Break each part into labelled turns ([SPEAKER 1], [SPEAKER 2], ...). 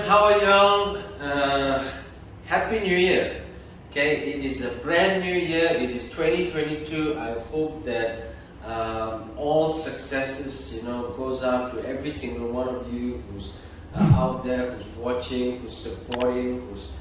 [SPEAKER 1] how are y'all? Happy New Year. Okay, it is a brand new year. It is 2022. I hope that all successes, goes out to every single one of you who's out there, who's watching, who's supporting, who's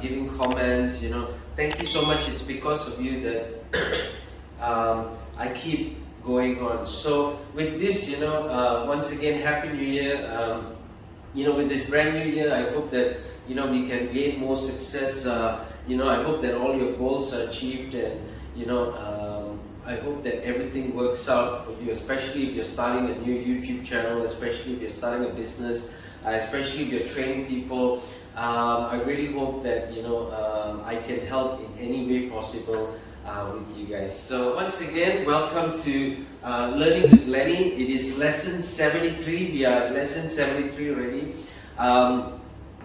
[SPEAKER 1] giving comments. Thank you so much. It's because of you that I keep going on. So with this, once again, Happy New Year. With this brand new year, I hope that we can gain more success. I hope that all your goals are achieved, and I hope that everything works out for you, especially if you're starting a new YouTube channel, especially if you're starting a business, especially if you're training people. I really hope that I can help in any way possible with you guys. So once again, welcome to Learning with Lenny. It is lesson 73. We are at lesson 73 already.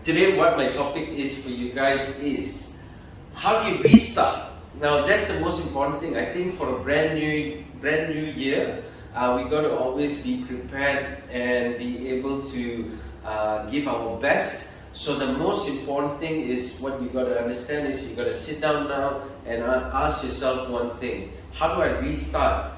[SPEAKER 1] Today, what my topic is for you guys is how do you restart? Now, that's the most important thing. I think for a brand new year, we got to always be prepared and be able to give our best. So the most important thing is what you got to understand is you got to sit down now and ask yourself one thing: how do I restart?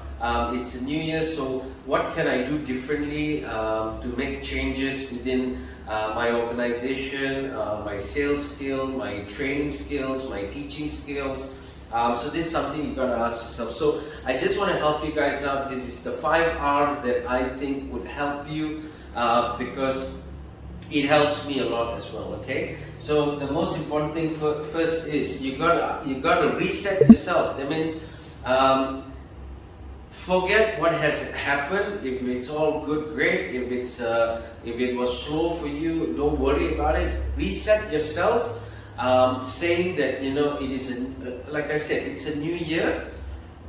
[SPEAKER 1] It's a new year, so what can I do differently to make changes within my organization, my sales skill, my training skills, my teaching skills? So this is something you got to ask yourself. So I just want to help you guys out. This is the 5R that I think would help you because it helps me a lot as well. Okay, so the most important thing first is you gotta reset yourself. That means forget what has happened. If it's all good, great. If it was slow for you, don't worry about it. Reset yourself, saying that it is like I said, it's a new year.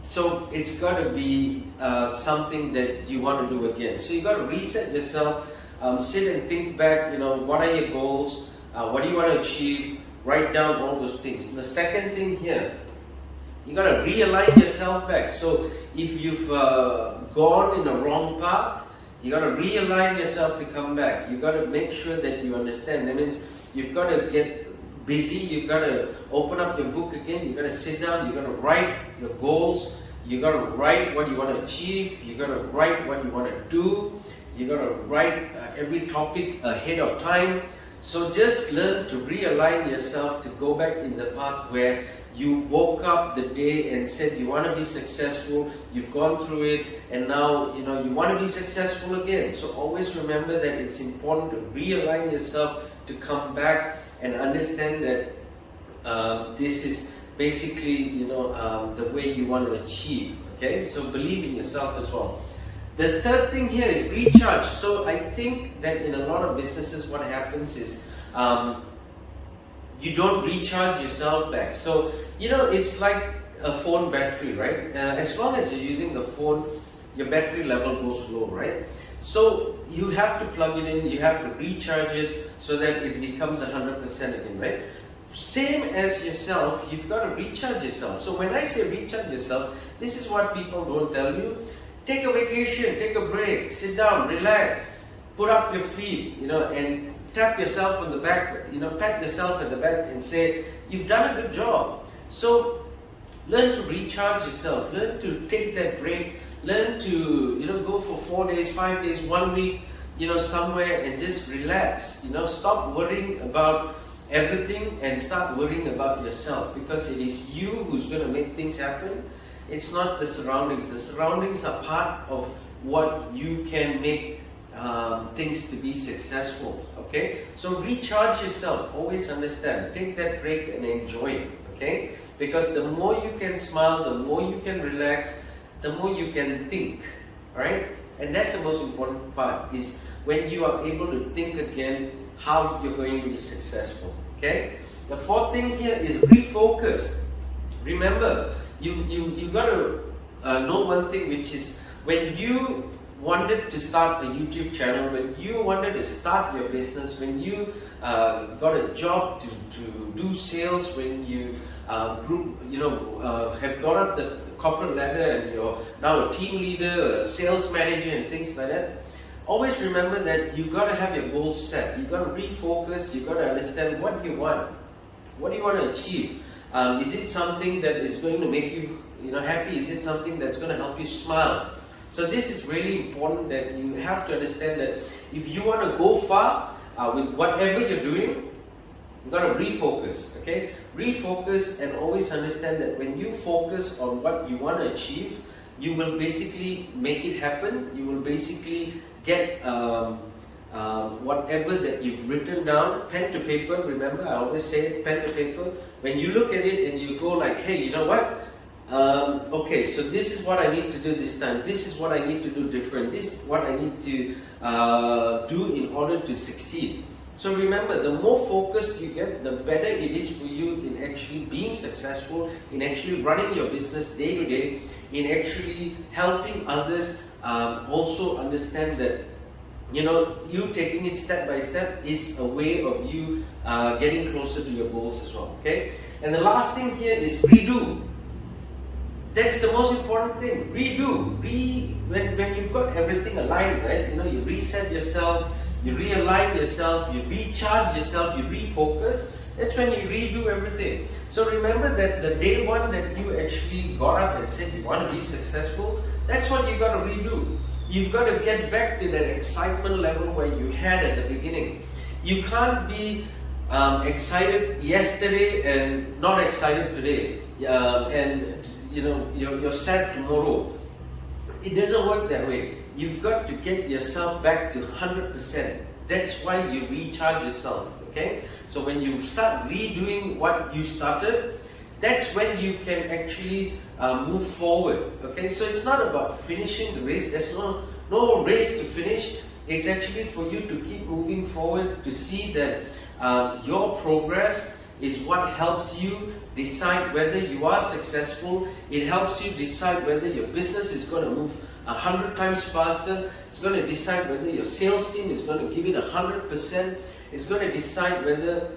[SPEAKER 1] So it's got to be something that you want to do again. So you got to reset yourself. Sit and think back, what are your goals? What do you want to achieve? Write down all those things. And the second thing here, you got to realign yourself back. So if you've gone in a wrong path, you got to realign yourself to come back. You got to make sure that you understand. That means you've got to get busy. You've got to open up your book again. You got to sit down. You got to write your goals. You got to write what you want to achieve. You got to write what you want to do. You got to write every topic ahead of time. So just learn to realign yourself to go back in the path where you woke up the day and said you want to be successful. You've gone through it, and now you want to be successful again. So always remember that it's important to realign yourself to come back and understand that this is basically the way you want to achieve. Okay, so believe in yourself as well. The third thing here is recharge. So I think that in a lot of businesses what happens is you don't recharge yourself back. So it's like a phone battery, right? As long as you're using the phone, your battery level goes low, right? So you have to plug it in, you have to recharge it so that it becomes 100% again, right? Same as yourself, you've got to recharge yourself. So when I say recharge yourself, this is what people don't tell you. Take a vacation, take a break, sit down, relax, put up your feet, and tap yourself on the back, pat yourself at the back and say, you've done a good job. So learn to recharge yourself, learn to take that break, learn to, go for 4 days, 5 days, 1 week, somewhere and just relax, stop worrying about everything and start worrying about yourself, because it is you who's going to make things happen. It's not the surroundings. The surroundings are part of what you can make things to be successful. Okay, so recharge yourself. Always understand. Take that break and enjoy it. Okay, because the more you can smile, the more you can relax, the more you can think. All right, and that's the most important part. Is when you are able to think again how you're going to be successful. Okay, the fourth thing here is refocus. Remember, you got to know one thing, which is when you wanted to start a YouTube channel, when you wanted to start your business, when you got a job to do sales, when you have gone up the corporate ladder and you're now a team leader, a sales manager and things like that, always remember that you got to have your goals set. You got to refocus. You got to understand what you want. What do you want to achieve? Is it something that is going to make you, happy? Is it something that's going to help you smile? So this is really important, that you have to understand that if you want to go far with whatever you're doing, you got to refocus. Okay, refocus, and always understand that when you focus on what you want to achieve, you will basically make it happen. You will basically get whatever that you've written down, pen to paper. Remember, I always say pen to paper. When you look at it and you go like, hey, you know what? Okay, so this is what I need to do this time. This is what I need to do different. This is what I need to do in order to succeed. So remember, the more focused you get, the better it is for you in actually being successful, in actually running your business day to day, in actually helping others also understand that you taking it step by step is a way of you getting closer to your goals as well. Okay, and the last thing here is redo. That's the most important thing. Redo. When you've got everything aligned, right? You reset yourself, you realign yourself, you recharge yourself, you refocus. That's when you redo everything. So remember that the day one that you actually got up and said you want to be successful, that's what you got to redo. You've got to get back to that excitement level where you had at the beginning. You can't be excited yesterday and not excited today, and you're sad tomorrow. It doesn't work that way. You've got to get yourself back to 100%. That's why you recharge yourself. Okay, so when you start redoing what you started, that's when you can actually move forward. Okay, so it's not about finishing the race. There's no race to finish. It's actually for you to keep moving forward, to see that your progress is what helps you decide whether you are successful. It helps you decide whether your business is going to move 100 times faster. It's going to decide whether your sales team is going to give it 100%. It's going to decide whether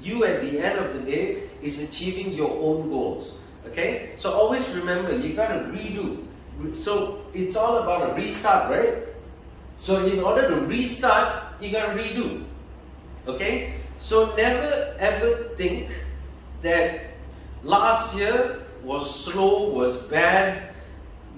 [SPEAKER 1] you at the end of the day is achieving your own goals. Okay, so always remember, you got to redo. So it's all about a restart, right? So in order to restart, you got to redo. Okay, so never ever think that last year was slow, was bad.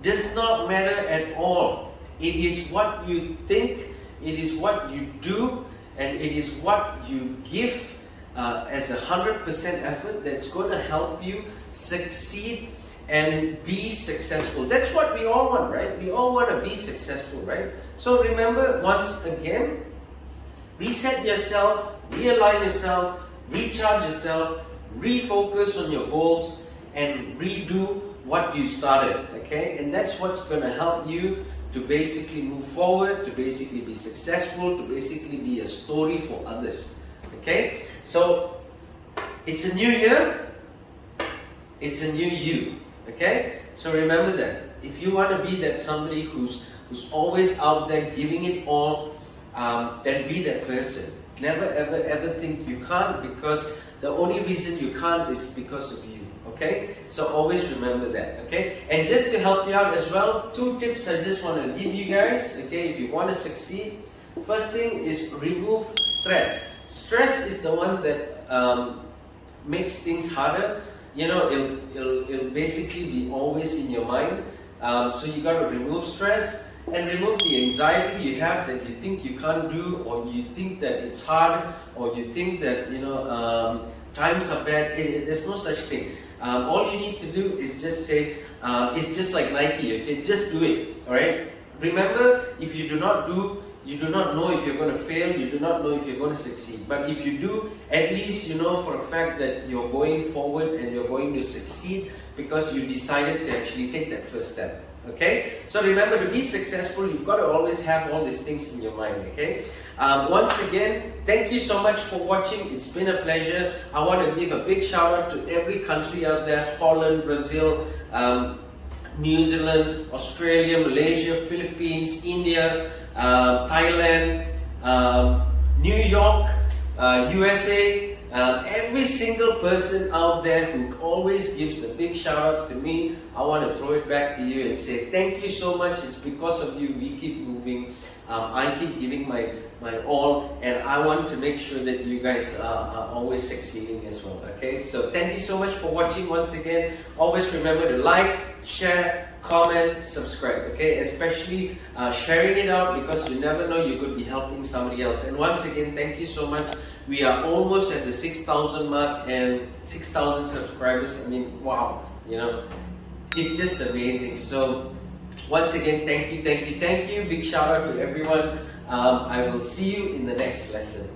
[SPEAKER 1] Does not matter at all. It is what you think, it is what you do, and it is what you give as 100% effort that's going to help you succeed and be successful. That's what we all want, right? We all want to be successful, right? So remember, once again, reset yourself, realign yourself, recharge yourself, refocus on your goals, and redo what you started. Okay, and that's what's going to help you to basically move forward, to basically be successful, to basically be a story for others. Okay, so it's a new year, it's a new you. Okay, so remember that if you want to be that somebody who's always out there giving it all, then be that person. Never ever ever think you can't, because the only reason you can't is because of you. Okay, so always remember that. Okay, and just to help you out as well, 2 tips I just want to give you guys. Okay, if you want to succeed, first thing is remove stress. Stress is the one that makes things harder. It'll basically be always in your mind. So you got to remove stress and remove the anxiety you have that you think you can't do, or you think that it's hard, or you think that times are bad. There's no such thing. All you need to do is just say, it's just like Nike. Okay, just do it. All right. Remember, if you do not do, you do not know if you're going to fail. You do not know if you're going to succeed. But if you do, at least you know for a fact that you're going forward and you're going to succeed, because you decided to actually take that first step. Okay, so remember, to be successful, you've got to always have all these things in your mind. Okay, once again, thank you so much for watching. It's been a pleasure. I want to give a big shout out to every country out there: Holland, Brazil, New Zealand, Australia, Malaysia, Philippines, India, Thailand, New York, USA. Every single person out there who always gives a big shout out to me, I want to throw it back to you and say thank you so much. It's because of you we keep moving. I keep giving my all, and I want to make sure that you guys are always succeeding as well. Okay, so thank you so much for watching once again. Always remember to like, share, comment, subscribe. Okay, especially sharing it out, because you never know, you could be helping somebody else. And once again, thank you so much. We are almost at the 6,000 mark and 6,000 subscribers. I mean, wow, you know, it's just amazing. So once again, thank you. Big shout out to everyone. I will see you in the next lesson.